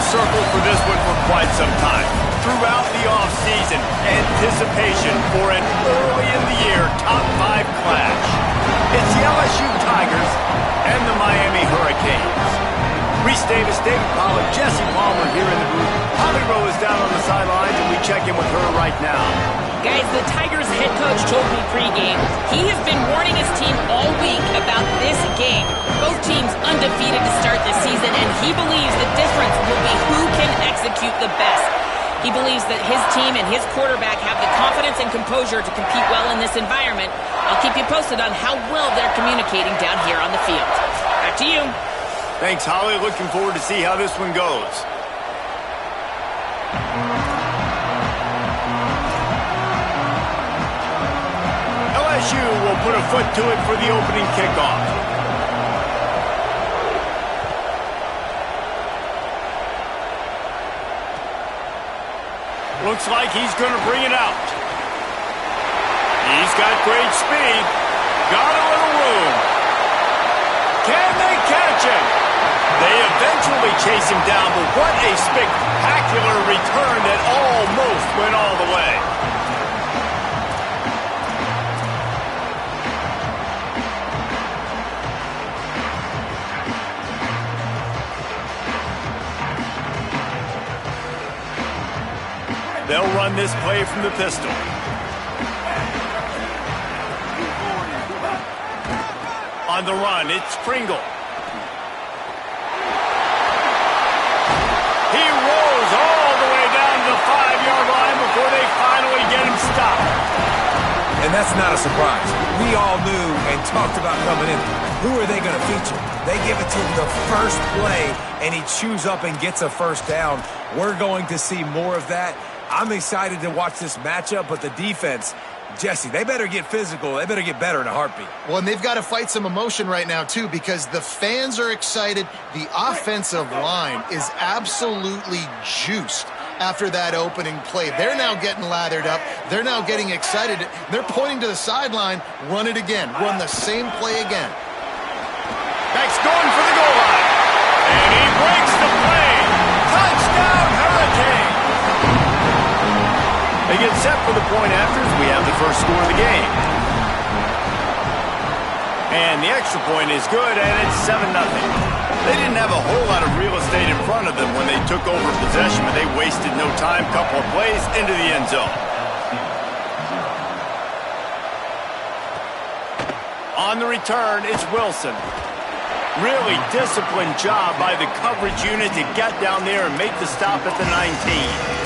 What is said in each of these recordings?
circled for this one for quite some time. Throughout the offseason, anticipation for an early-in-the-year top-5 clash. It's the LSU Tigers and the Miami Hurricanes. Reese Davis, David Pollack, Jesse Palmer here in the booth. Holly Rowe is down on the sidelines, and we check in with her right now. Guys, the Tigers head coach told me pregame he has been warning his team all week about this game. Both teams undefeated to start this season, and he believes the difference will be who can execute the best. He believes that his team and his quarterback have the confidence and composure to compete well in this environment. I'll keep you posted on how well they're communicating down here on the field. Back to you. Thanks, Holly. Looking forward to see how this one goes. LSU will put a foot to it for the opening kickoff. Looks like he's going to bring it out. He's got great speed. Got a little room. Can they catch him? They eventually chase him down, but what a spectacular return that almost went all the way. They'll run this play from the pistol. On the run, it's Pringle. He rolls all the way down to the 5-yard line before they finally get him stopped. And that's not a surprise. We all knew and talked about coming in. Who are they going to feature? They give it to him the first play, and he chews up and gets a first down. We're going to see more of that. I'm excited to watch this matchup, but the defense, Jesse, they better get physical. They better get better in a heartbeat. Well, and they've got to fight some emotion right now, too, because the fans are excited. The offensive line is absolutely juiced after that opening play. They're now getting lathered up. They're now getting excited. They're pointing to the sideline. Run it again. Run the same play again. Back's going for the goal line. And he breaks the play. Touchdown, Hurricane. They get set for the point after as we have the first score of the game. And the extra point is good, and it's 7-0. They didn't have a whole lot of real estate in front of them when they took over possession, but they wasted no time. Couple of plays into the end zone. On the return, it's Wilson. Really disciplined job by the coverage unit to get down there and make the stop at the 19.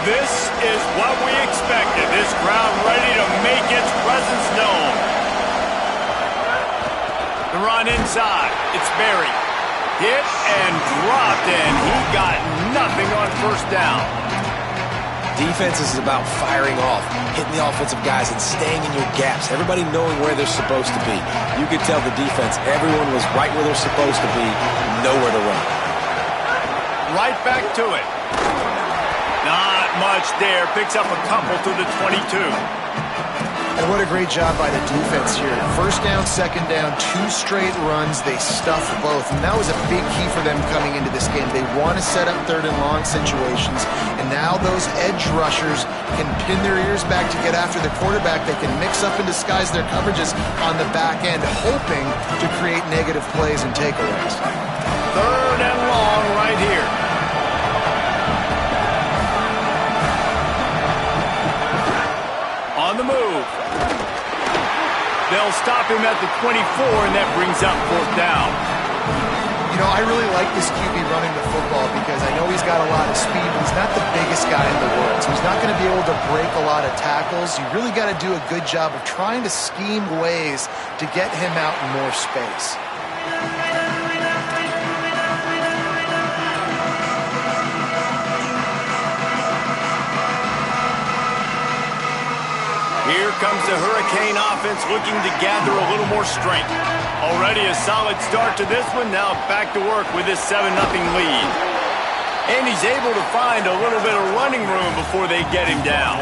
This is what we expected. This crowd ready to make its presence known. The run inside. It's Berry. Hit and dropped, and he got nothing on first down. Defense is about firing off, hitting the offensive guys, and staying in your gaps. Everybody knowing where they're supposed to be. You could tell the defense, everyone was right where they're supposed to be, nowhere to run. Right back to it. Not much there. Picks up a couple to the 22. And what a great job by the defense here. First down, second down, 2 straight runs. They stuffed both. And that was a big key for them coming into this game. They want to set up third and long situations. And now those edge rushers can pin their ears back to get after the quarterback. They can mix up and disguise their coverages on the back end, hoping to create negative plays and takeaways. Third and long right here. On the move. They'll stop him at the 24, and that brings up fourth down. You know, I really like this QB running the football because I know he's got a lot of speed, but he's not the biggest guy in the world. So he's not going to be able to break a lot of tackles. You really got to do a good job of trying to scheme ways to get him out in more space. Here comes the Hurricane offense looking to gather a little more strength. Already a solid start to this one. Now back to work with this 7-0 lead. And he's able to find a little bit of running room before they get him down.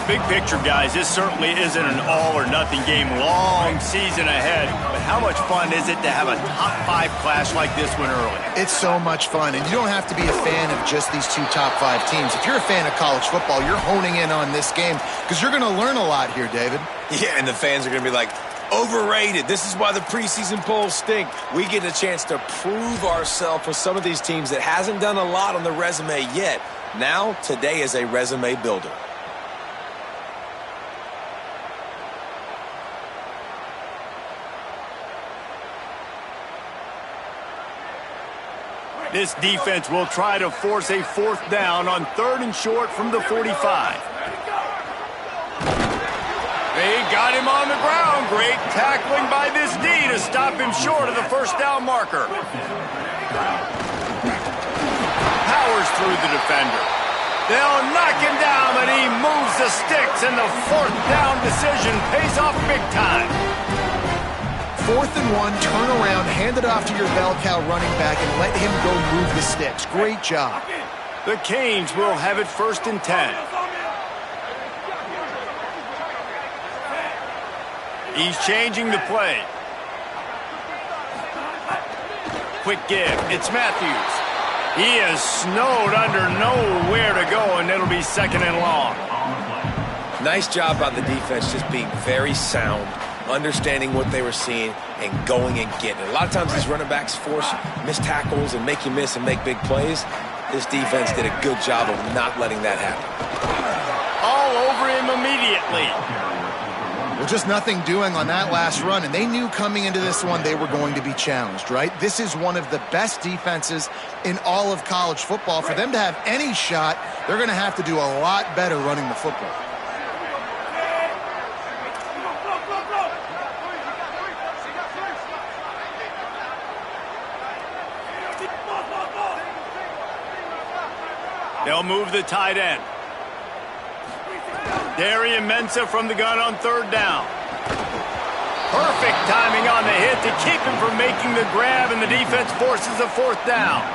Big picture, guys, this certainly isn't an all-or-nothing game. Long season ahead. But how much fun is it to have a top-5 clash like this one early? It's so much fun, and you don't have to be a fan of just these two top-5 teams. If you're a fan of college football, you're honing in on this game because you're going to learn a lot here, David. Yeah, and the fans are going to be like, overrated. This is why the preseason polls stink. We get a chance to prove ourselves with some of these teams that hasn't done a lot on the resume yet. Now, today is a resume builder. This defense will try to force a 4th down on 3rd and short from the 45. They got him on the ground. Great tackling by this D to stop him short of the 1st down marker. Powers through the defender. They'll knock him down, and he moves the sticks, and the 4th down decision pays off big time. 4th and 1, turn around, hand it off to your bell cow running back, and let him go move the sticks. Great job. The Canes will have it 1st and 10. He's changing the play. Quick give. It's Matthews. He is snowed under, nowhere to go, and it'll be 2nd and long. Nice job by the defense just being very sound, understanding what they were seeing, and going and getting it. A lot of times these running backs force missed tackles and make you miss and make big plays. This defense did a good job of not letting that happen. All over him immediately. Well, just nothing doing on that last run, and they knew coming into this one they were going to be challenged, right? This is one of the best defenses in all of college football. For them to have any shot, they're going to have to do a lot better running the football. They'll move the tight end. Darian Mensah from the gun on 3rd down. Perfect timing on the hit to keep him from making the grab, and the defense forces a 4th down.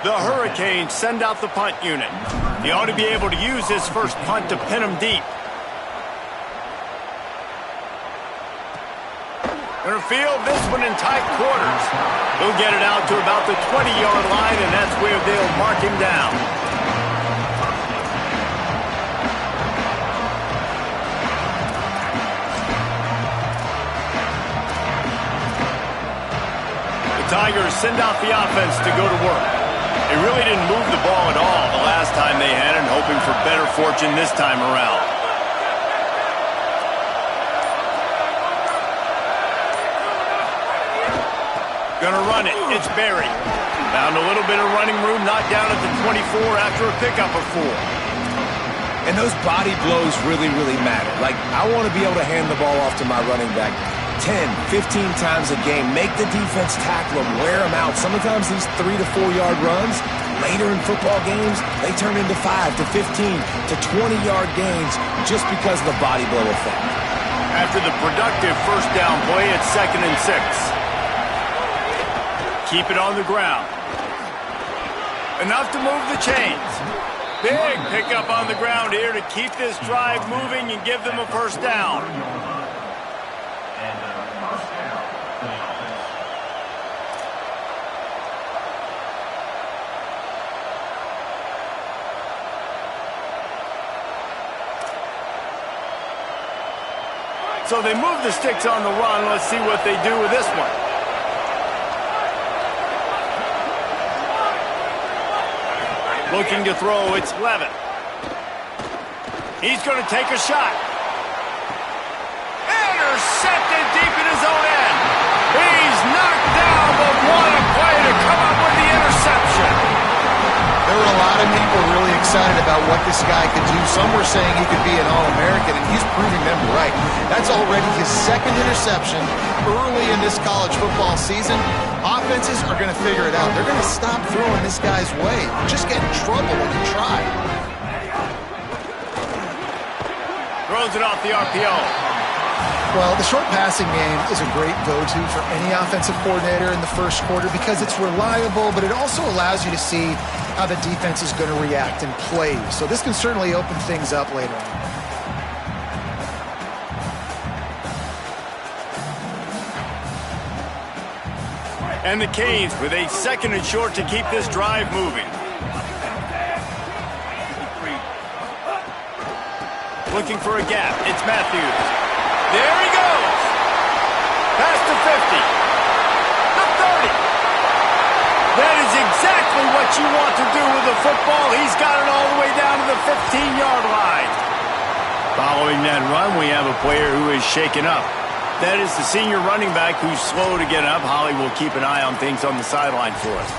The Hurricanes send out the punt unit. He ought to be able to use his first punt to pin him deep. Gonna field this one in tight quarters. He'll get it out to about the 20-yard line, and that's where they'll mark him down. Tigers send out the offense to go to work. They really didn't move the ball at all the last time they had it, hoping for better fortune this time around. Gonna run it. It's Berry. Found a little bit of running room, knocked down at the 24 after a pickup of 4. And those body blows really, really matter. Like, I want to be able to hand the ball off to my running back 10, 15 times a game. Make the defense tackle them, wear them out. Sometimes these 3 to 4 yard runs, later in football games, they turn into 5 to 15 to 20-yard gains just because of the body blow effect. After the productive 1st down play, it's 2nd and 6. Keep it on the ground. Enough to move the chains. Big pickup on the ground here to keep this drive moving and give them a 1st down. So they move the sticks on the run. Let's see what they do with this one. Looking to throw, it's Levin. He's going to take a shot. Intercepted deep in his own end. He's knocked down, but what a play to come up with the interception. There were a lot of people really excited about what this guy could do. Some were saying he could be an All-American, and he's proving them right. That's already his 2nd interception early in this college football season. Offenses are going to figure it out. They're going to stop throwing this guy's way. Just get in trouble when you try. Throws it off the RPO. Well, the short passing game is a great go-to for any offensive coordinator in the 1st quarter because it's reliable, but it also allows you to see how the defense is going to react and play. So this can certainly open things up later on. And the Canes with a 2nd and short to keep this drive moving. Looking for a gap. It's Matthews. There he goes. Past the 50. The 30. That is exactly what you want to do with the football. He's got it all the way down to the 15-yard line. Following that run, we have a player who is shaken up. That is the senior running back who's slow to get up. Holly will keep an eye on things on the sideline for us.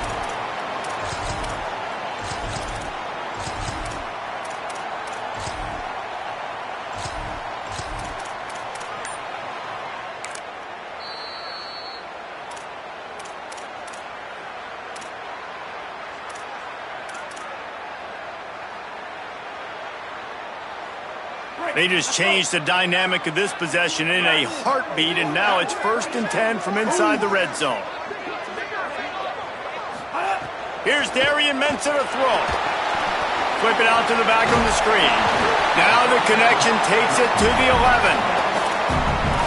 They just changed the dynamic of this possession in a heartbeat, and now it's 1st and 10 from inside the red zone. Here's Darian Mensah to throw. Flip it out to the back on the screen. Now the connection takes it to the 11.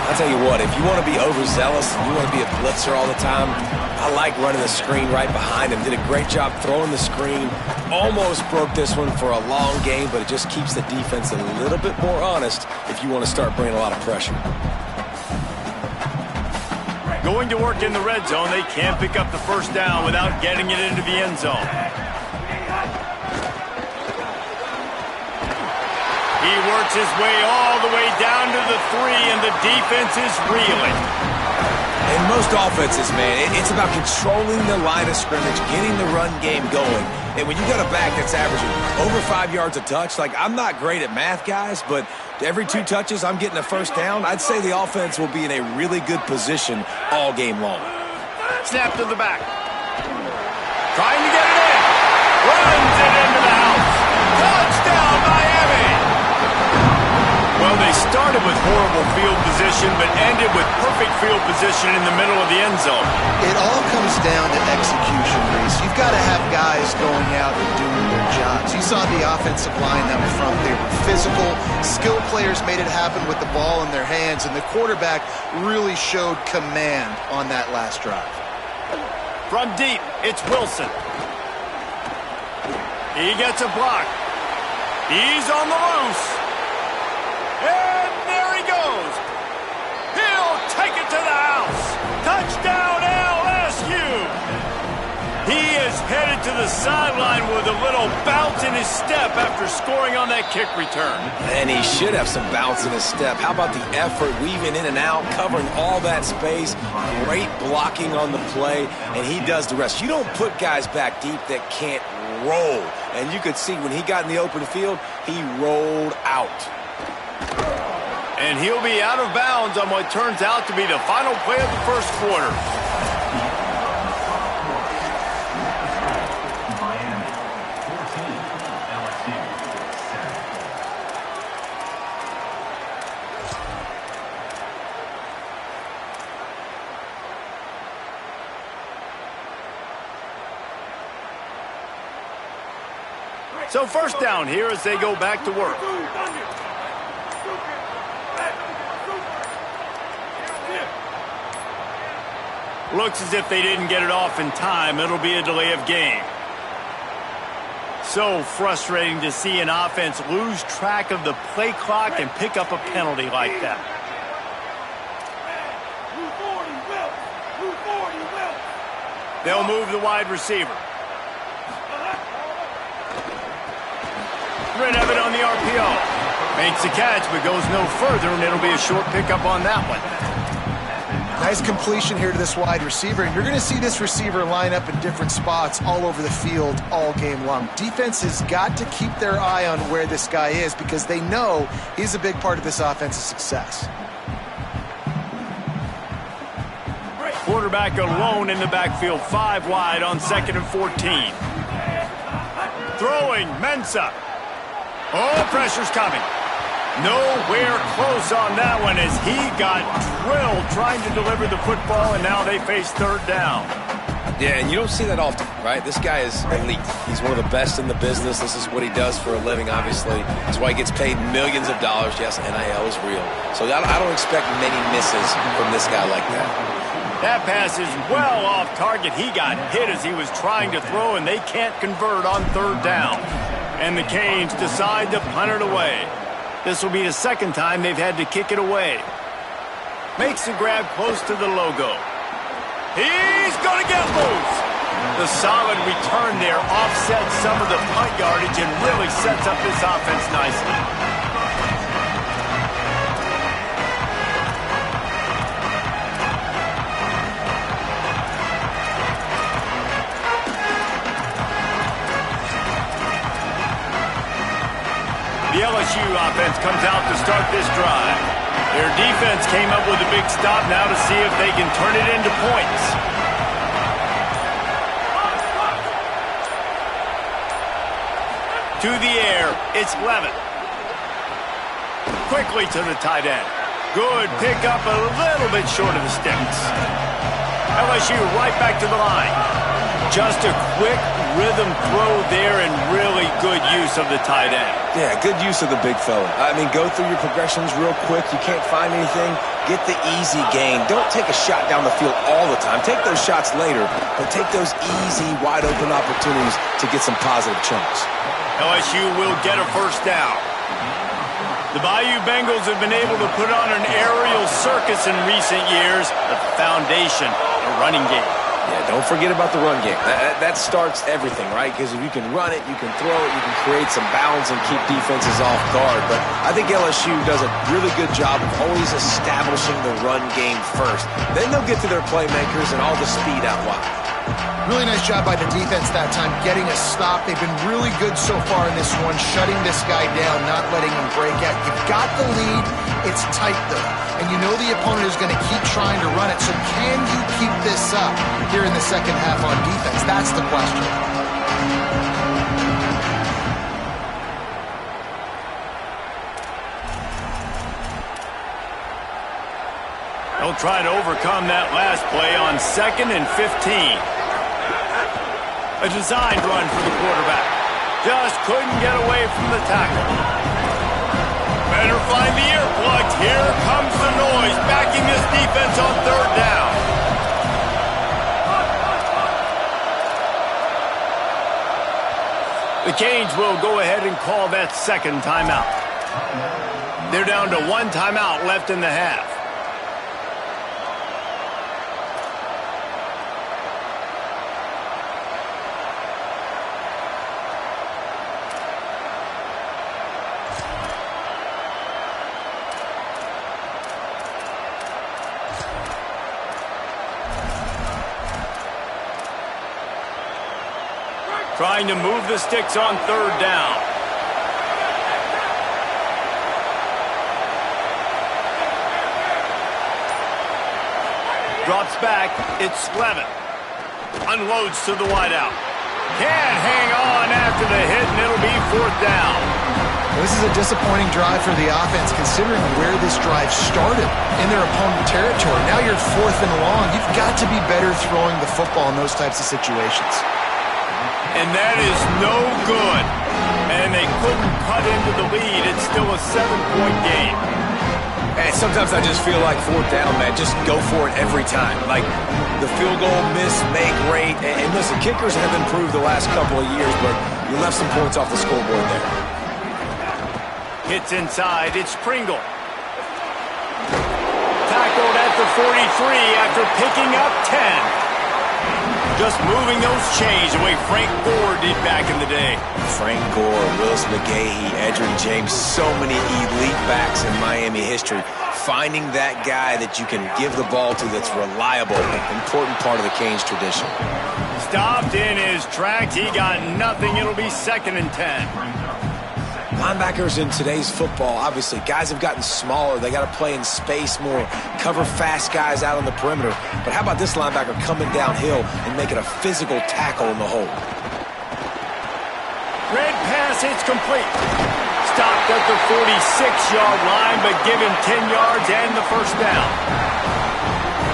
I'll tell you what, if you want to be overzealous and you want to be a blitzer all the time, I like running the screen right behind him. Did a great job throwing the screen. Almost broke this one for a long game, but it just keeps the defense a little bit more honest if you want to start bringing a lot of pressure. Going to work in the red zone, they can't pick up the 1st down without getting it into the end zone. He works his way all the way down to the 3, and the defense is reeling. In most offenses, man, it's about controlling the line of scrimmage, getting the run game going. And when you got a back that's averaging over 5 yards a touch, like, I'm not great at math, guys, but every 2 touches I'm getting a 1st down, I'd say the offense will be in a really good position all game long. Snap to the back. Trying to get it in. Runs it into the house. Touchdown, Miami! Well, they started with horrible field position, but ended with perfect field position in the middle of the end zone. It all comes down to execution, Reese. You've got to have guys going out and doing their jobs. You saw the offensive line up front. They were physical. Skilled players made it happen with the ball in their hands, and the quarterback really showed command on that last drive. From deep, it's Wilson. He gets a block. He's on the loose. And there he goes. He'll take it to the house. Touchdown, LSU. He is headed to the sideline with a little bounce in his step after scoring on that kick return. And he should have some bounce in his step. How about the effort, weaving in and out, covering all that space, great blocking on the play, and he does the rest. You don't put guys back deep that can't roll. And you could see when he got in the open field, he rolled out. And he'll be out of bounds on what turns out to be the final play of the 1st quarter. So 1st down here as they go back to work. Looks as if they didn't get it off in time. It'll be a delay of game. So frustrating to see an offense lose track of the play clock and pick up a penalty like that. They'll move the wide receiver. Renevin on the RPO. Makes the catch, but goes no further, and it'll be a short pickup on that one. Nice completion here to this wide receiver. And you're going to see this receiver line up in different spots all over the field all game long. Defense has got to keep their eye on where this guy is because they know he's a big part of this offense's success. Quarterback alone in the backfield, 5 wide on 2nd and 14. Throwing, Mensah. Oh, pressure's coming. Nowhere close on that one as he got drilled trying to deliver the football, and now they face 3rd down. Yeah, and you don't see that often, right? This guy is elite. He's one of the best in the business. This is what he does for a living, obviously. That's why he gets paid millions of dollars. Yes, NIL is real. So I don't expect many misses from this guy like that. That pass is well off target. He got hit as he was trying to throw, and they can't convert on third down. And the Canes decide to punt it away. This will be the second time they've had to kick it away. Makes the grab close to the logo. He's going to get loose. The solid return there offsets some of the punt yardage and really sets up this offense nicely. The LSU offense comes out to start this drive. Their defense came up with a big stop now to see if they can turn it into points. To the air, it's Levitt. Quickly to the tight end. Good pickup, a little bit short of the sticks. LSU right back to the line. Just a quick rhythm throw there and really good use of the tight end. Yeah, good use of the big fella. I mean, go through your progressions real quick. You can't find anything. Get the easy gain. Don't take a shot down the field all the time. Take those shots later, but take those easy, wide-open opportunities to get some positive chunks. LSU will get a first down. The Bayou Bengals have been able to put on an aerial circus in recent years, but the foundation, a running game. Yeah, don't forget about the run game. That starts everything, right? Because if you can run it, you can throw it, you can create some balance and keep defenses off guard. But I think LSU does a really good job of always establishing the run game first. Then they'll get to their playmakers and all the speed out wide. Really nice job by the defense that time, getting a stop. They've been really good so far in this one, shutting this guy down, not letting him break out. You've got the lead. It's tight, though. And you know the opponent is going to keep trying to run it. So can you keep this up here in the second half on defense? That's the question. They'll try to overcome that last play on 2nd and 15. A designed run for the quarterback. Just couldn't get away from the tackle. Better find the earplugs. Here comes the noise, backing this defense on third down. The Canes will go ahead and call that second timeout. They're down to one timeout left in the half. Trying to move the sticks on third down. Drops back. It's Levitt. Unloads to the wideout. Can't hang on after the hit, and it'll be fourth down. This is a disappointing drive for the offense, considering where this drive started in their opponent territory. Now you're 4th and long. You've got to be better throwing the football in those types of situations. And that is no good. And they couldn't cut into the lead. It's still a 7-point game. And sometimes I just feel like fourth down, man. Just go for it every time. Like the field goal miss, make rate. And listen, kickers have improved the last couple of years, but you left some points off the scoreboard there. Hits inside. It's Pringle. Tackled at the 43 after picking up 10. Just moving those chains the way Frank Gore did back in the day. Frank Gore, Willis McGahee, Edgerrin James, so many elite backs in Miami history. Finding that guy that you can give the ball to that's reliable, an important part of the Canes tradition. Stopped in his tracks. He got nothing. It'll be 2nd and 10. Linebackers in today's football, obviously, guys have gotten smaller. They got to play in space more, cover fast guys out on the perimeter. But how about this linebacker coming downhill and making a physical tackle in the hole? Red pass, it's complete. Stopped at the 46-yard line, but given 10 yards and the first down.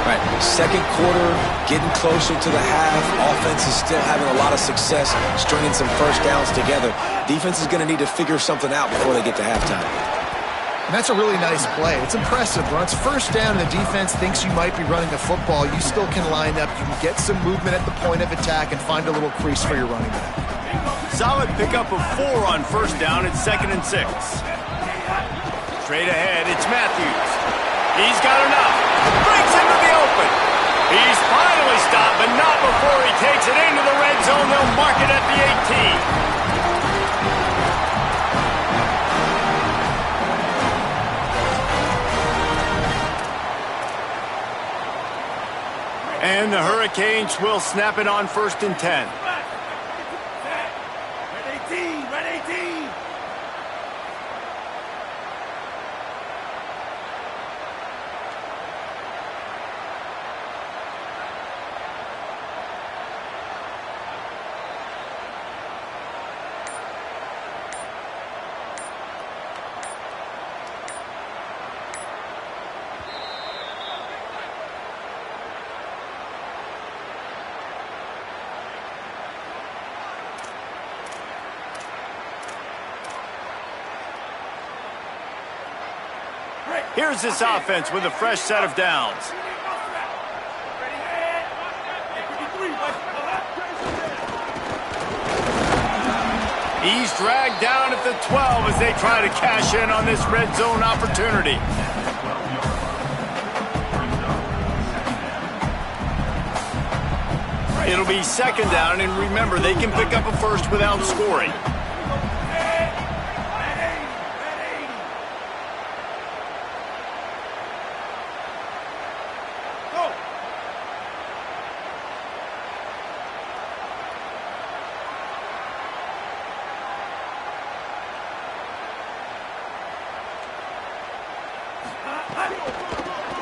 Right, second quarter, getting closer to the half. Offense is still having a lot of success, stringing some first downs together. Defense is going to need to figure something out before they get to halftime. And that's a really nice play. It's impressive. When it's first down and the defense thinks you might be running the football, you still can line up. You can get some movement at the point of attack and find a little crease for your running back. Solid pickup of 4 on first down at 2nd and 6. Straight ahead, it's Matthews. He's got enough. Breaks into the open. He's finally stopped, but not before he takes it into the red zone. They'll mark it at the 18. And the Hurricanes will snap it on 1st and 10. Red 18, red 18. Here's this offense with a fresh set of downs. He's dragged down at the 12 as they try to cash in on this red zone opportunity. It'll be 2nd down, and remember, they can pick up a first without scoring.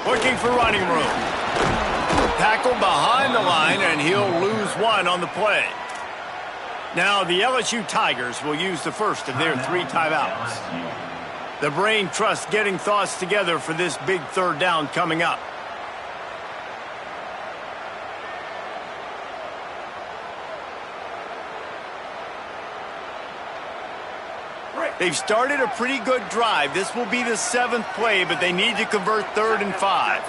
Looking for running room. Tackled behind the line, and he'll lose 1 on the play. Now the LSU Tigers will use the first of their 3 timeouts. The brain trust getting thoughts together for this big 3rd down coming up. They've started a pretty good drive. This will be the 7th play, but they need to convert 3rd and 5.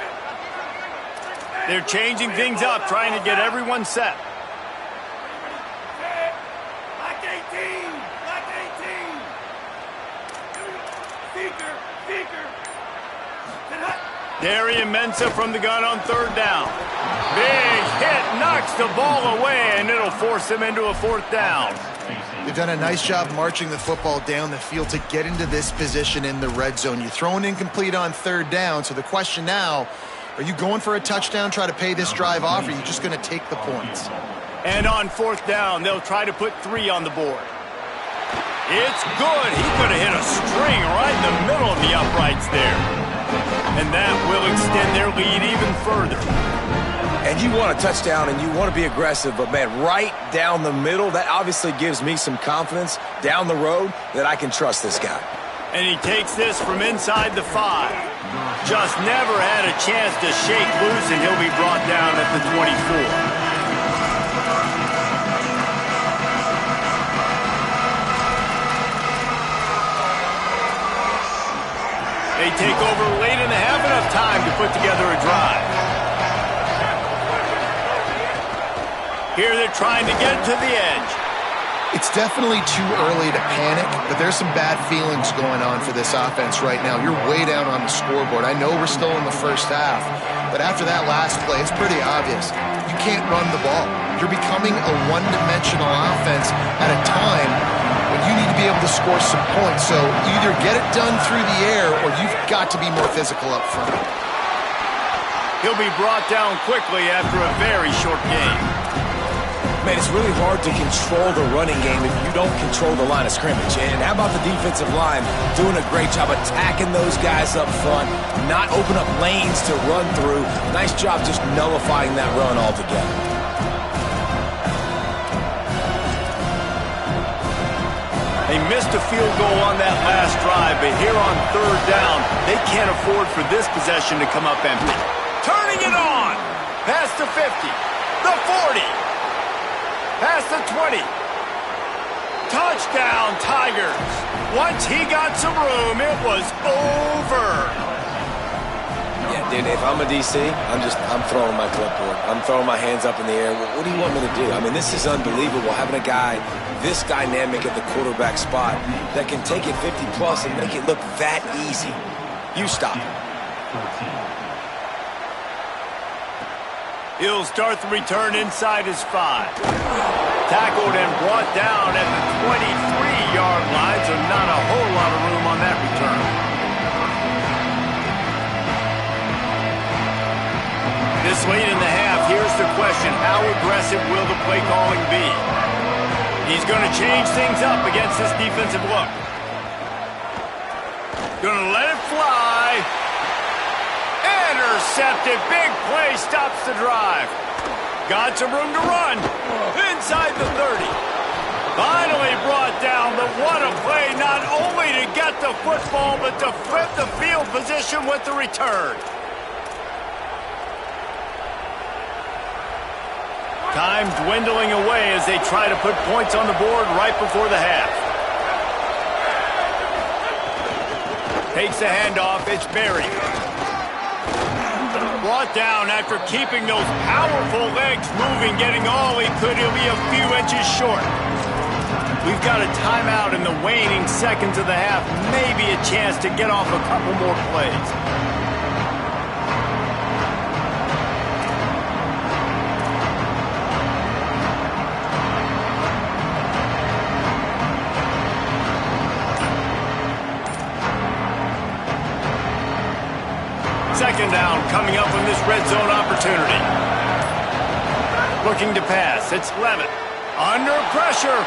They're changing things up, trying to get everyone set. Black 18, black 18. Seeker. Darian Mensah from the gun on 3rd down. Big hit, knocks the ball away, and it'll force them into a 4th down. They've done a nice job marching the football down the field to get into this position in the red zone. You throw an incomplete on 3rd down, so the question now, are you going for a touchdown, try to pay this drive off, or are you just going to take the points? And on 4th down, they'll try to put 3 on the board. It's good. He could have hit a string right in the middle of the uprights there. And that will extend their lead even further. And you want a touchdown and you want to be aggressive, but, man, right down the middle, that obviously gives me some confidence down the road that I can trust this guy. And he takes this from inside the 5. Just never had a chance to shake loose, and he'll be brought down at the 24. They take over late and they have enough time to put together a drive. Here they're trying to get to the edge. It's definitely too early to panic, but there's some bad feelings going on for this offense right now. You're way down on the scoreboard. I know we're still in the first half, but after that last play, it's pretty obvious. You can't run the ball. You're becoming a one-dimensional offense at a time when you need to be able to score some points. So either get it done through the air or you've got to be more physical up front. He'll be brought down quickly after a very short game. Man, it's really hard to control the running game if you don't control the line of scrimmage. And how about the defensive line doing a great job attacking those guys up front, not open up lanes to run through. Nice job just nullifying that run altogether. They missed a field goal on that last drive, but here on 3rd down, they can't afford for this possession to come up empty. Turning it on! Past the 50, the 40, past the 20, Touchdown, Tigers. Once he got some room, it was over. Yeah, dude, if I'm a DC, I'm throwing my clipboard. I'm throwing my hands up in the air. What do you want me to do? I mean, this is unbelievable, having a guy this dynamic at the quarterback spot that can take it 50-plus and make it look that easy. You stop him. He'll start the return inside his 5. Tackled and brought down at the 23-yard line, so not a whole lot of room on that return. This late in the half, here's the question. How aggressive will the play calling be? He's going to change things up against this defensive look. Going to let it fly. Intercepted. Big play stops the drive. Got some room to run. Inside the 30. Finally brought down, but what a play, not only to get the football, but to flip the field position with the return. Time dwindling away as they try to put points on the board right before the half. Takes the handoff. It's Berry. Brought down after keeping those powerful legs moving, getting all he could. He'll be a few inches short. We've got a timeout in the waning seconds of the half. Maybe a chance to get off a couple more plays. Second down coming up on this red zone opportunity. Looking to pass. It's Levitt. Under pressure.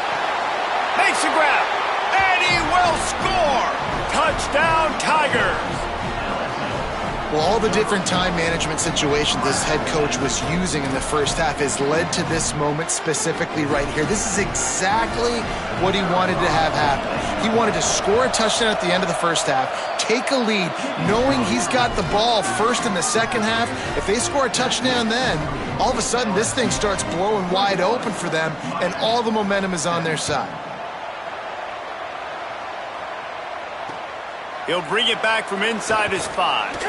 Makes a grab. And he will score. Touchdown, Tigers. Well, all the different time management situations this head coach was using in the first half has led to this moment specifically right here. This is exactly what he wanted to have happen. He wanted to score a touchdown at the end of the first half, take a lead, knowing he's got the ball first in the second half. If they score a touchdown then, all of a sudden this thing starts blowing wide open for them, and all the momentum is on their side. He'll bring it back from inside his 5.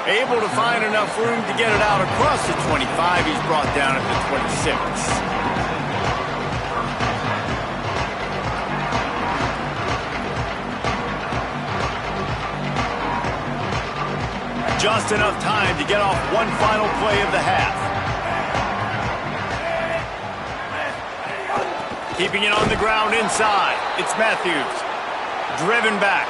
Able to find enough room to get it out across the 25. He's brought down at the 26. Just enough time to get off one final play of the half. Keeping it on the ground inside. It's Matthews. Driven back.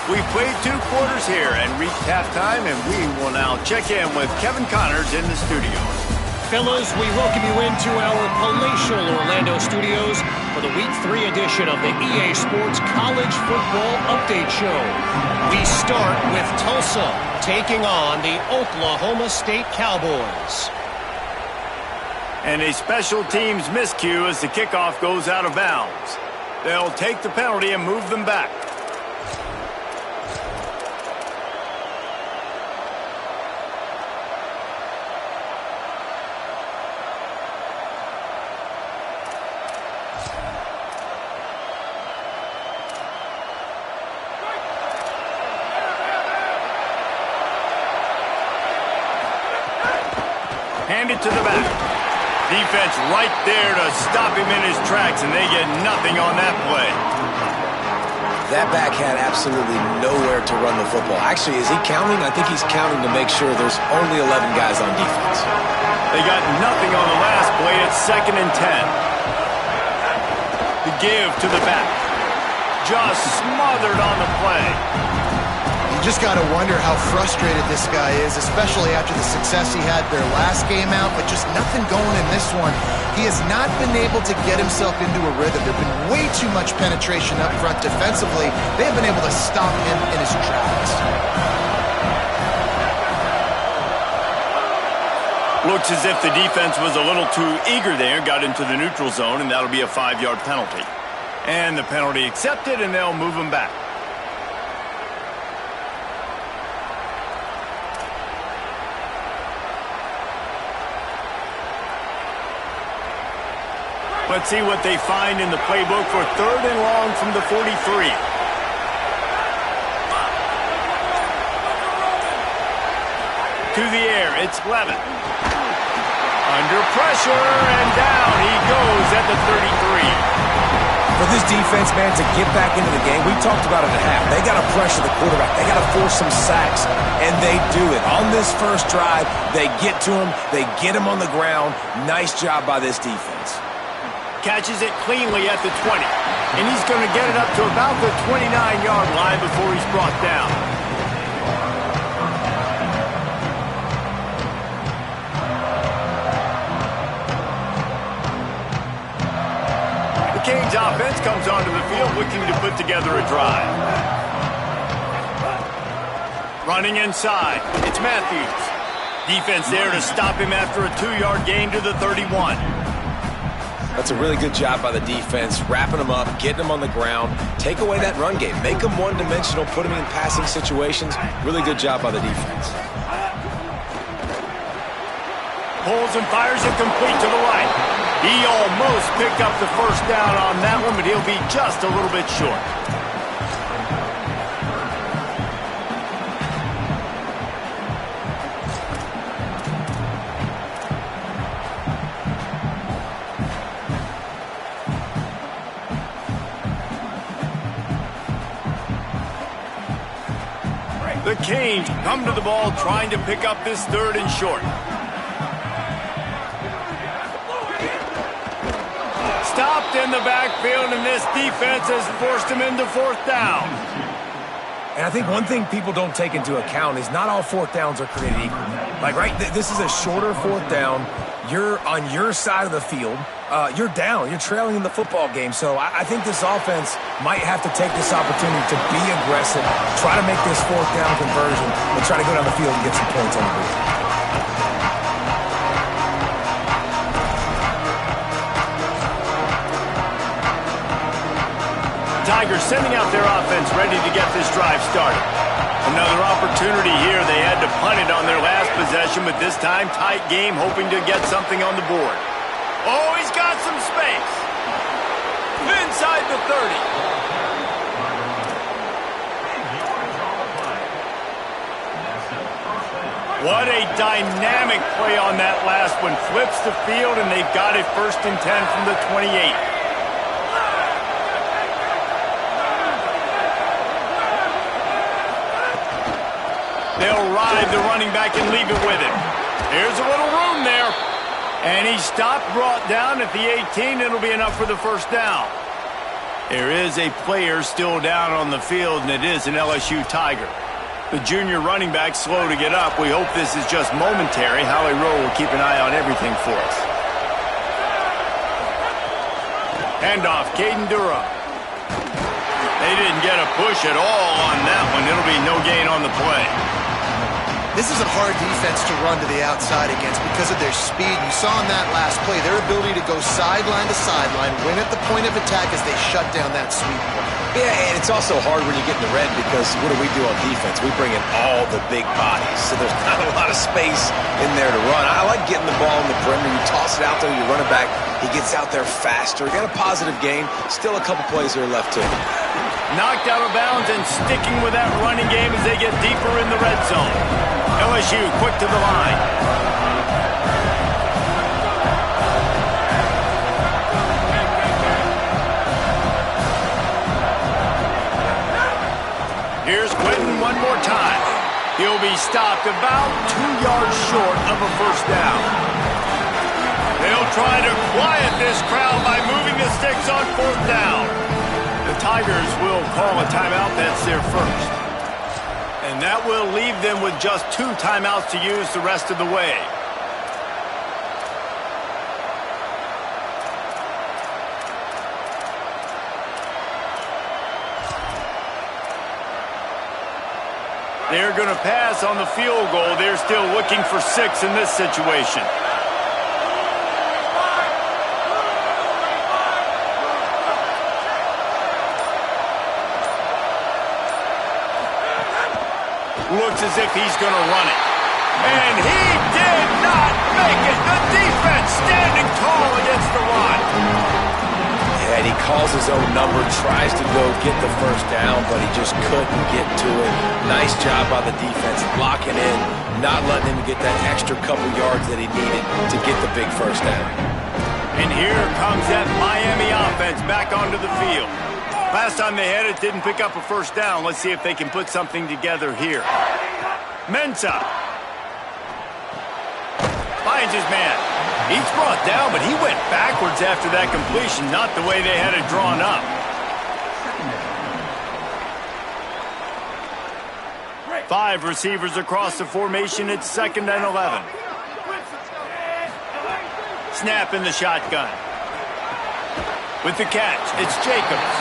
We've played 2 quarters here and reached halftime, and we will now check in with Kevin Connors in the studio. Fellas, we welcome you into our palatial Orlando studios for the Week 3 edition of the EA Sports College Football Update Show. We start with Tulsa taking on the Oklahoma State Cowboys. And a special teams miscue as the kickoff goes out of bounds. They'll take the penalty and move them back. Hand it to the back. Defense right there to stop him in his tracks, and they get nothing on that play. That back had absolutely nowhere to run the football. Actually, is he counting? I think he's counting to make sure there's only 11 guys on defense. They got nothing on the last play. It's 2nd and 10. The give to the back. Just smothered on the play. You just got to wonder how frustrated this guy is, especially after the success he had their last game out, but just nothing going in this one. He has not been able to get himself into a rhythm. There's been way too much penetration up front defensively. They have been able to stop him in his tracks. Looks as if the defense was a little too eager there, got into the neutral zone, and that'll be a 5-yard penalty. And the penalty accepted, and they'll move him back. Let's see what they find in the playbook for 3rd and long from the 43. To the air, it's Levin. Under pressure, and down he goes at the 33. For this defense, man, to get back into the game, we talked about it at half. They got to pressure the quarterback. They got to force some sacks, and they do it. On this first drive, they get to him. They get him on the ground. Nice job by this defense. Catches it cleanly at the 20, and he's going to get it up to about the 29-yard line before he's brought down. Canes offense comes onto the field looking to put together a drive. Running inside, it's Matthews. Defense there to stop him after a 2-yard gain to the 31. That's a really good job by the defense, wrapping them up, getting them on the ground, take away that run game, make them one-dimensional, put them in passing situations. Really good job by the defense. Pulls and fires it complete to the right. He almost picked up the first down on that one, but he'll be just a little bit short. The Canes come to the ball trying to pick up this 3rd and short. Stopped in the backfield, and this defense has forced him into 4th down. And I think one thing people don't take into account is not all 4th downs are created equal. Like, right, this is a shorter 4th down. You're on your side of the field. You're down. You're trailing in the football game. So I think this offense might have to take this opportunity to be aggressive, try to make this 4th down conversion, and try to go down the field and get some points on the board. Tigers sending out their offense ready to get this drive started. Another opportunity here. They had to punt it on their last possession, but this time tight game, hoping to get something on the board. Oh, he's got some space. Inside the 30. What a dynamic play on that last one. Flips the field, and they've got it 1st and 10 from the 28. They'll ride the running back and leave it with him. Here's a little room there. And he stopped, brought down at the 18. It'll be enough for the 1st down. There is a player still down on the field, and it is an LSU Tiger. The junior running back slow to get up. We hope this is just momentary. Howie Rowe will keep an eye on everything for us. Handoff, Caden Durham. They didn't get a push at all on that one. It'll be no gain on the play. This is a hard defense to run to the outside against because of their speed. You saw in that last play their ability to go sideline to sideline, win at the point of attack as they shut down that sweep play. Yeah, and it's also hard when you get in the red because what do we do on defense? We bring in all the big bodies, so there's not a lot of space in there to run. I like getting the ball in the perimeter. You toss it out there, you run it back. He gets out there faster. Got a positive game. Still a couple plays here left to him. Knocked out of bounds and sticking with that running game as they get deeper in the red zone. LSU quick to the line. Here's Quentin one more time. He'll be stopped about 2 yards short of a 1st down. They'll try to quiet this crowd by moving the sticks on 4th down. The Tigers will call a timeout. That's their first. And that will leave them with just 2 timeouts to use the rest of the way. They're going to pass on the field goal. They're still looking for 6 in this situation. Looks as if he's going to run it. And he did not make it. The defense standing tall against the run. calls his own number, tries to go get the first down, but he just couldn't get to it. Nice job by the defense, locking in, not letting him get that extra couple yards that he needed to get the big first down. And here comes that Miami offense back onto the field. Last time they had it, didn't pick up a first down. Let's see if they can put something together here. Mensah finds his man. He's brought down, but he went backwards after that completion, not the way they had it drawn up. Five receivers across the formation. It's 2nd and 11. Snap in the shotgun. With the catch, it's Jacobs.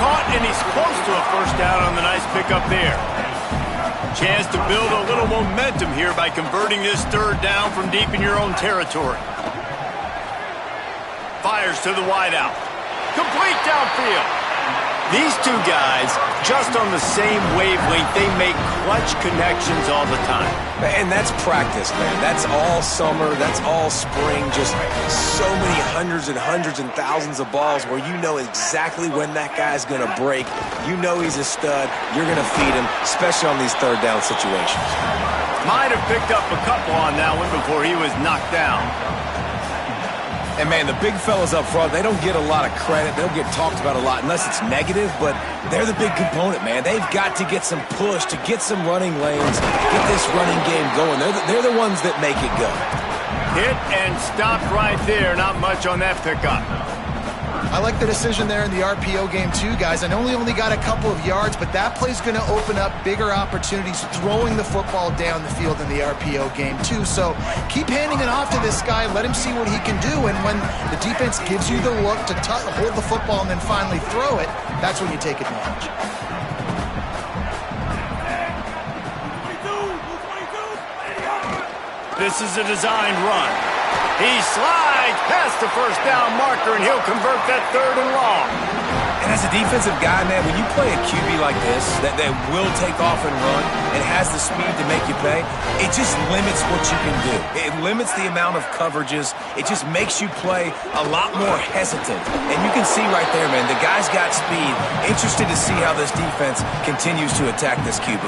Caught, and he's close to a first down on the nice pickup there. Chance to build a little momentum here by converting this third down from deep in your own territory. Fires to the wideout. Complete downfield. These two guys, just on the same wavelength, they make clutch connections all the time. And that's practice, man. That's all summer. That's all spring. Just so many hundreds and thousands of balls where you know exactly when that guy's going to break. You know he's a stud. You're going to feed him, especially on these third down situations. Might have picked up a couple on that one before he was knocked down. And, man, the big fellas up front, they don't get a lot of credit. They don't get talked about a lot unless it's negative, but they're the big component, man. They've got to get some push, to get some running lanes, get this running game going. They're the ones that make it go. Hit and stopped right there. Not much on that pickup. I like the decision there in the RPO game too, guys. I know he only got a couple of yards, but that play's going to open up bigger opportunities throwing the football down the field in the RPO game too. So keep handing it off to this guy. Let him see what he can do. And when the defense gives you the look to hold the football and then finally throw it, that's when you take advantage. This is a designed run. He slides past the first down marker, and he'll convert that 3rd and long. And as a defensive guy, man, when you play a QB like this that will take off and run and has the speed to make you pay, it just limits what you can do. It limits the amount of coverages. It just makes you play a lot more hesitant. And you can see right there, man, the guy's got speed. Interested to see how this defense continues to attack this QB.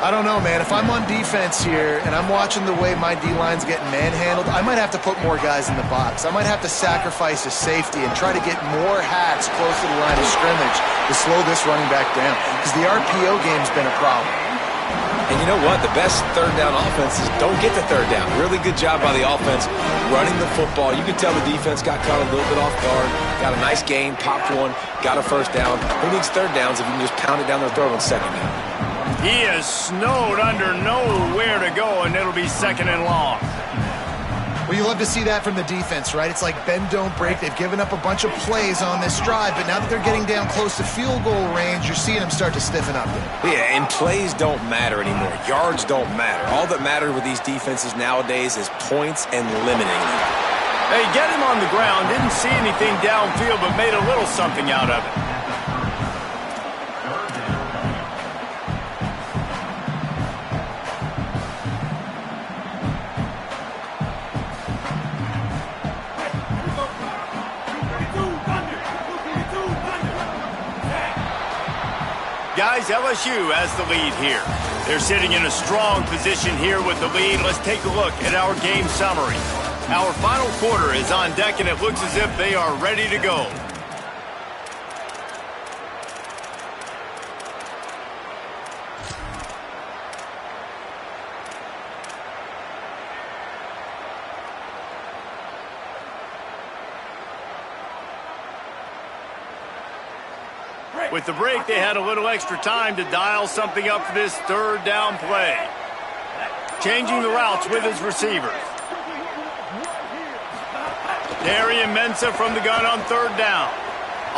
I don't know, man. If I'm on defense here and I'm watching the way my D-line's getting manhandled, I might have to put more guys in the box. I might have to sacrifice a safety and try to get more hats close to the line of scrimmage to slow this running back down, because the RPO game's been a problem. And you know what? The best third down offenses don't get the third down. Really good job by the offense running the football. You can tell the defense got caught a little bit off guard, got a nice gain, popped one, got a first down. Who needs third downs if you can just pound it down their throat on second down? He is snowed under, nowhere to go, and it'll be 2nd and long. Well, you love to see that from the defense, right? It's like bend, don't break. They've given up a bunch of plays on this drive, but now that they're getting down close to field goal range, you're seeing them start to stiffen up there. Yeah, and plays don't matter anymore. Yards don't matter. All that matters with these defenses nowadays is points and limiting them. Hey, get him on the ground. Didn't see anything downfield, but made a little something out of it. Guys, LSU has the lead here. They're sitting in a strong position here with the lead. Let's take a look at our game summary. Our final quarter is on deck, and it looks as if they are ready to go. With the break, they had a little extra time to dial something up for this third down play. Changing the routes with his receivers. Darian Mensah from the gun on 3rd down.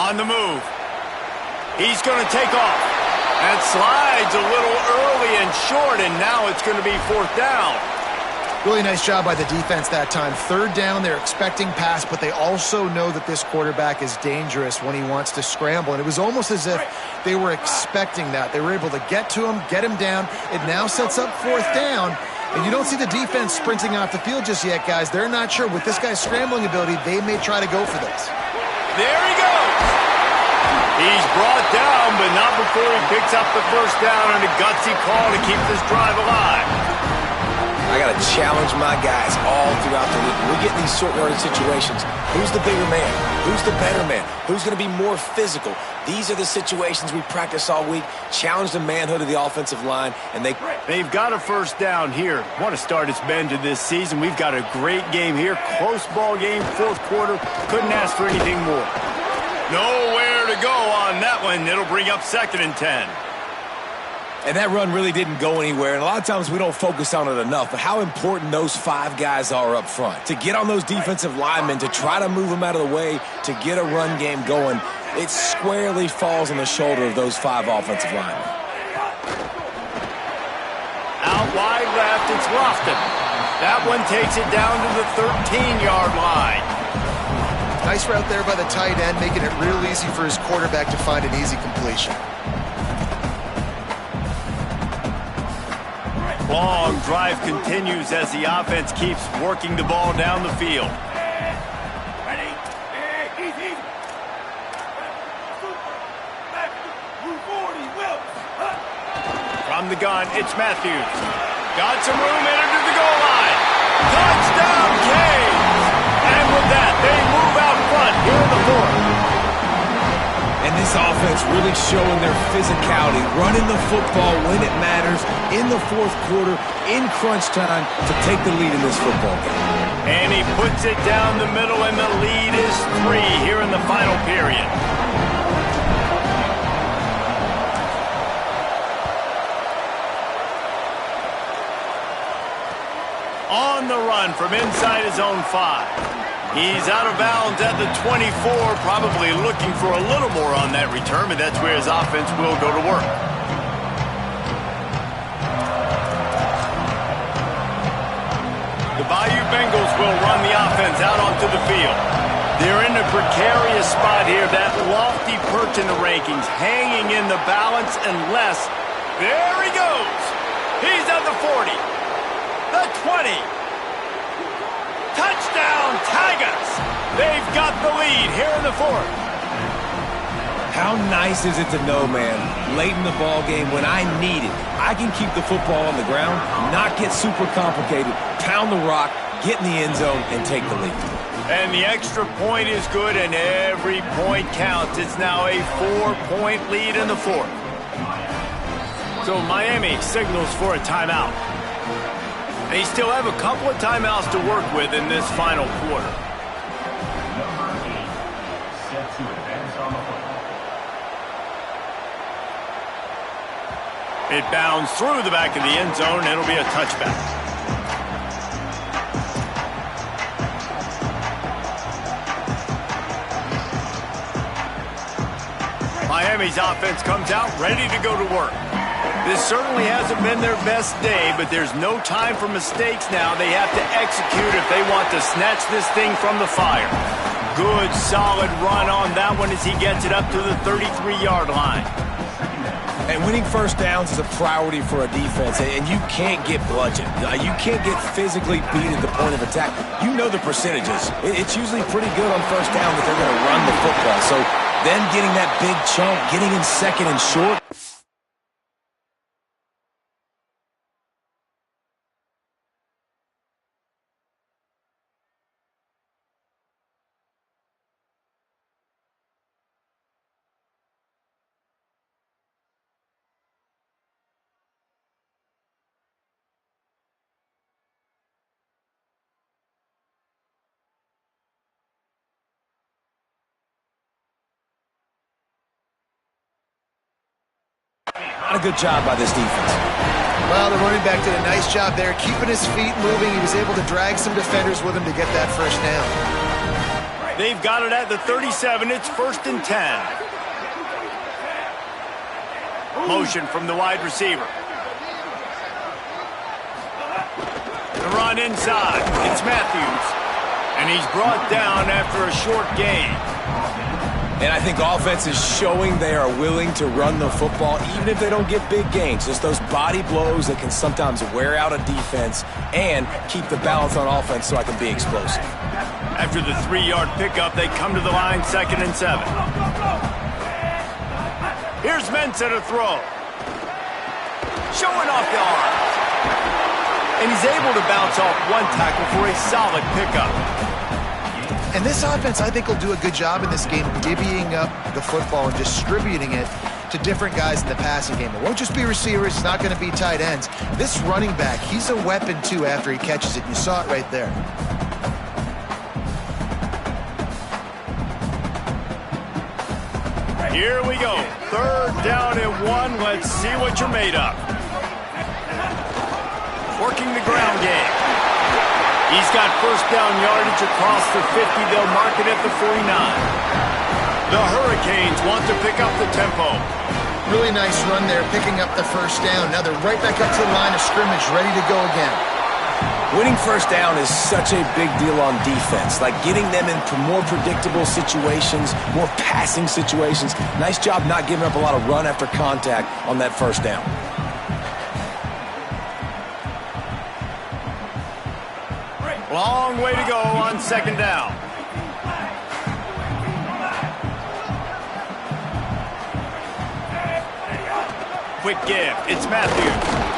On the move. He's going to take off. And slides a little early and short, and now it's going to be 4th down. Really nice job by the defense that time. 3rd down, they're expecting pass, but they also know that this quarterback is dangerous when he wants to scramble. And it was almost as if they were expecting that. They were able to get to him, get him down. It now sets up 4th down. And you don't see the defense sprinting off the field just yet, guys. They're not sure. With this guy's scrambling ability, they may try to go for this. There he goes. He's brought down, but not before he picks up the first down on a gutsy call to keep this drive alive. I got to challenge my guys all throughout the league. We get in these short yardage situations. Who's the bigger man? Who's the better man? Who's going to be more physical? These are the situations we practice all week. Challenge the manhood of the offensive line, and they've got a first down here. Want to start its bend to this season. We've got a great game here. Close ball game, fourth quarter. Couldn't ask for anything more. Nowhere to go on that one. It'll bring up 2nd and 10. And that run really didn't go anywhere, and a lot of times we don't focus on it enough, but how important those 5 guys are up front. To get on those defensive linemen, to try to move them out of the way, to get a run game going, it squarely falls on the shoulder of those 5 offensive linemen. Out wide left, it's Lofton. That one takes it down to the 13-yard line. Nice route there by the tight end, making it real easy for his quarterback to find an easy completion. Long drive continues as the offense keeps working the ball down the field. Ready? Easy. Back. 240. Wilkes. From the gun, it's Matthews. Got some room, entered to the goal line. Touchdown, Canes! And with that, they move out front here in the 4th. And this offense really showing their physicality, running the football when it matters, in the 4th quarter, in crunch time, to take the lead in this football game. And he puts it down the middle, and the lead is 3 here in the final period. On the run from inside his own 5. He's out of bounds at the 24, probably looking for a little more on that return, but that's where his offense will go to work. The Bayou Bengals will run the offense out onto the field. They're in a precarious spot here, that lofty perch in the rankings, hanging in the balance unless... There he goes! He's at the 40, the 20... Touchdown, Tigers! They've got the lead here in the 4th. How nice is it to know, man, late in the ball game when I need it, I can keep the football on the ground, not get super complicated, pound the rock, get in the end zone, and take the lead. And the extra point is good, and every point counts. It's now a 4-point lead in the 4th. So Miami signals for a timeout. They still have a couple of timeouts to work with in this final quarter. It bounds through the back of the end zone, and it'll be a touchback. Miami's offense comes out ready to go to work. This certainly hasn't been their best day, but there's no time for mistakes now. They have to execute if they want to snatch this thing from the fire. Good, solid run on that one as he gets it up to the 33-yard line. And winning first downs is a priority for a defense, and you can't get bludgeoned. You can't get physically beat at the point of attack. You know the percentages. It's usually pretty good on first down that they're going to run the football. So then getting that big chunk, getting in 2nd and short, not a good job by this defense. Well, the running back did a nice job there, keeping his feet moving. He was able to drag some defenders with him to get that first down. They've got it at the 37. It's 1st and 10. Motion from the wide receiver. The run inside. It's Matthews. And he's brought down after a short gain. And I think offense is showing they are willing to run the football, even if they don't get big gains. Just those body blows that can sometimes wear out a defense and keep the balance on offense so I can be explosive. After the 3-yard pickup, they come to the line, 2nd and 7. Here's Mensah to throw. Showing off the arm. And he's able to bounce off one tackle for a solid pickup. And this offense, I think, will do a good job in this game divvying up the football and distributing it to different guys in the passing game. It won't just be receivers. It's not going to be tight ends. This running back, he's a weapon, too, after he catches it. You saw it right there. Here we go. 3rd down and 1. Let's see what you're made of. Working the ground game. He's got 1st down yardage across the 50. They'll mark it at the 49. The Hurricanes want to pick up the tempo. Really nice run there, picking up the 1st down. Now they're right back up to the line of scrimmage, ready to go again. Winning 1st down is such a big deal on defense, like getting them into more predictable situations, more passing situations. Nice job not giving up a lot of run after contact on that 1st down. Long way to go on 2nd down. Quick give. It's Matthews.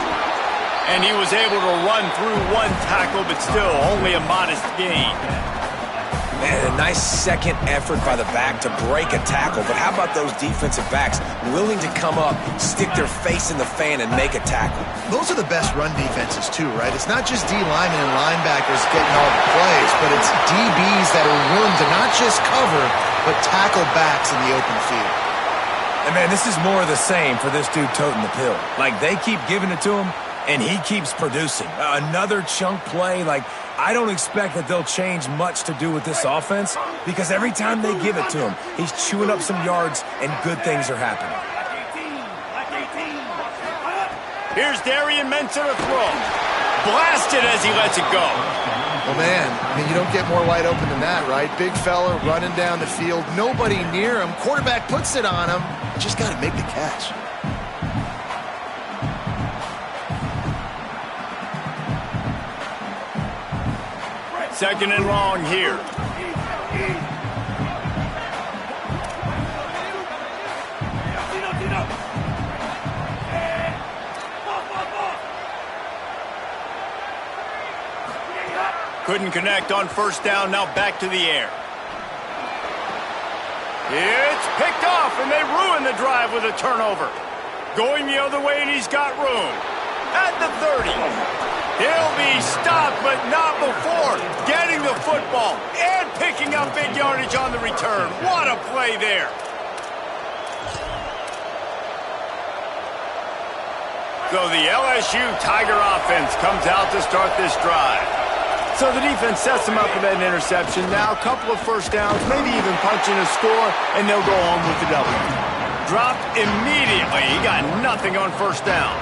And he was able to run through one tackle, but still only a modest gain. Man, a nice second effort by the back to break a tackle. But how about those defensive backs willing to come up, stick their face in the fan, and make a tackle? Those are the best run defenses, too, right? It's not just D linemen and linebackers getting all the plays, but it's DBs that are willing to not just cover, but tackle backs in the open field. And, man, this is more of the same for this dude toting the pill. Like, they keep giving it to him, and he keeps producing. Another chunk play. Like, I don't expect that they'll change much to do with this offense because every time they give it to him, he's chewing up some yards and good things are happening. Here's Darian Mensah to throw. Blasted as he lets it go. Well, man, I mean, you don't get more wide open than that, right? Big fella running down the field. Nobody near him. Quarterback puts it on him. Just got to make the catch. Second and long here. Couldn't connect on 1st down, now back to the air. It's picked off, and they ruin the drive with a turnover. Going the other way, and he's got room. At the 30. He'll be stopped, but not before getting the football and picking up big yardage on the return. What a play there. So the LSU Tiger offense comes out to start this drive. So the defense sets them up with that interception. Now a couple of 1st downs, maybe even punching a score, and they'll go home with the W. Dropped immediately. He got nothing on 1st down.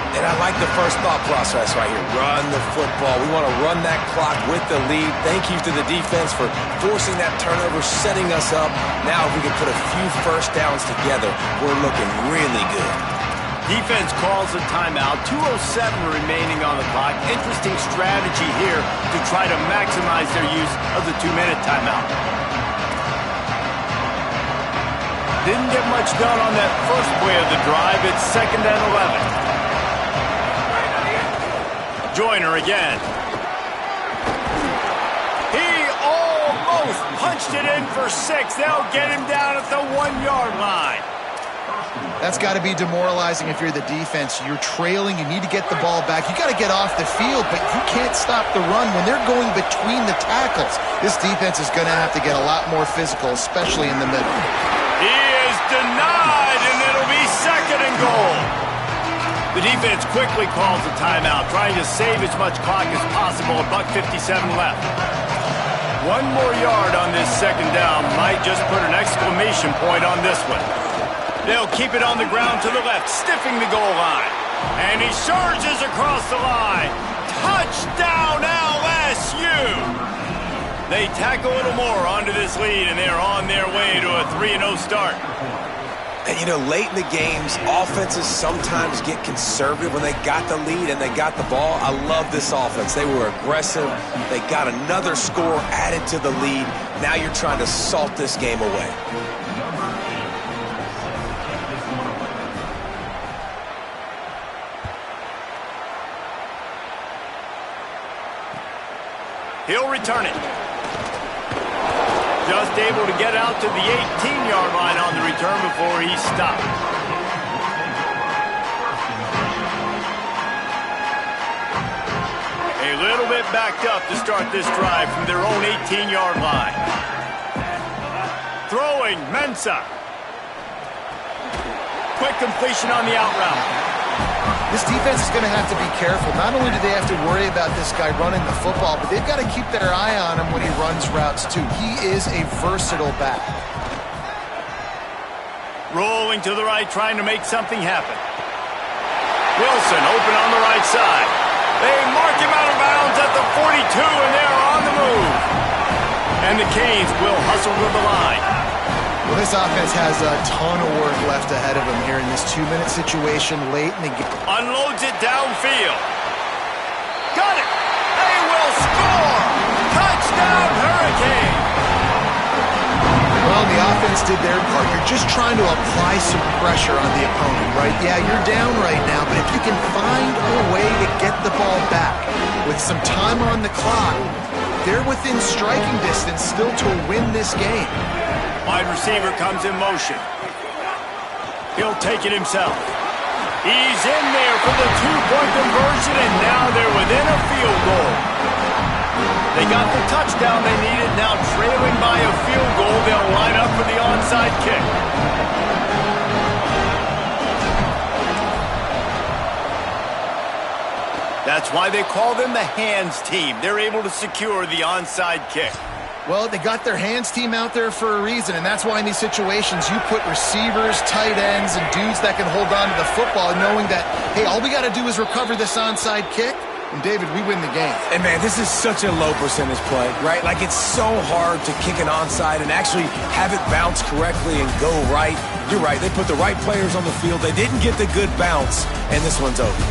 And I like the first thought process right here. Run the football. We want to run that clock with the lead. Thank you to the defense for forcing that turnover, setting us up. Now if we can put a few 1st downs together, we're looking really good. Defense calls a timeout. 2:07 remaining on the clock. Interesting strategy here to try to maximize their use of the 2-minute timeout. Didn't get much done on that first play of the drive. It's 2nd and 11. Joyner again. He almost punched it in for 6. They'll get him down at the 1-yard line. That's got to be demoralizing if you're the defense. You're trailing. You need to get the ball back. You got to get off the field, but you can't stop the run when they're going between the tackles. This defense is going to have to get a lot more physical, especially in the middle. He is denied, and it'll be 2nd and goal. The defense quickly calls a timeout, trying to save as much clock as possible. $1:57 left. One more yard on this 2nd down might just put an exclamation point on this one. They'll keep it on the ground to the left, stiffing the goal line. And he surges across the line. Touchdown, LSU! They tack a little more onto this lead, and they're on their way to a 3-0 start. And, you know, late in the games, offenses sometimes get conservative when they got the lead and they got the ball. I love this offense. They were aggressive. They got another score added to the lead. Now you're trying to salt this game away. He'll return it. Just able to get out to the 18-yard line on the return before he stopped. A little bit backed up to start this drive from their own 18-yard line. Throwing, Mensah. Quick completion on the out route. This defense is going to have to be careful. Not only do they have to worry about this guy running the football, but they've got to keep their eye on him when he runs routes too. He is a versatile back. Rolling to the right, trying to make something happen. Wilson open on the right side. They mark him out of bounds at the 42, and they're on the move. And the Canes will hustle to the line. Well, this offense has a ton of work left ahead of them here in this 2-minute situation late in the game. Unloads it downfield. Got it. They will score. Touchdown, Hurricane. Well, the offense did their part. You're just trying to apply some pressure on the opponent, right? Yeah, you're down right now, but if you can find a way to get the ball back with some time on the clock, they're within striking distance still to win this game. Wide receiver comes in motion. He'll take it himself. He's in there for the two-point conversion, and now they're within a field goal. They got the touchdown they needed. Now trailing by a field goal, they'll line up for the onside kick. That's why they call them the hands team. They're able to secure the onside kick. Well, they got their hands team out there for a reason, and that's why in these situations you put receivers, tight ends, and dudes that can hold on to the football, knowing that, hey, all we got to do is recover this onside kick, and David, we win the game. And man, this is such a low percentage play, right? Like, it's so hard to kick an onside and actually have it bounce correctly and go right. You're right, they put the right players on the field. They didn't get the good bounce, and this one's over.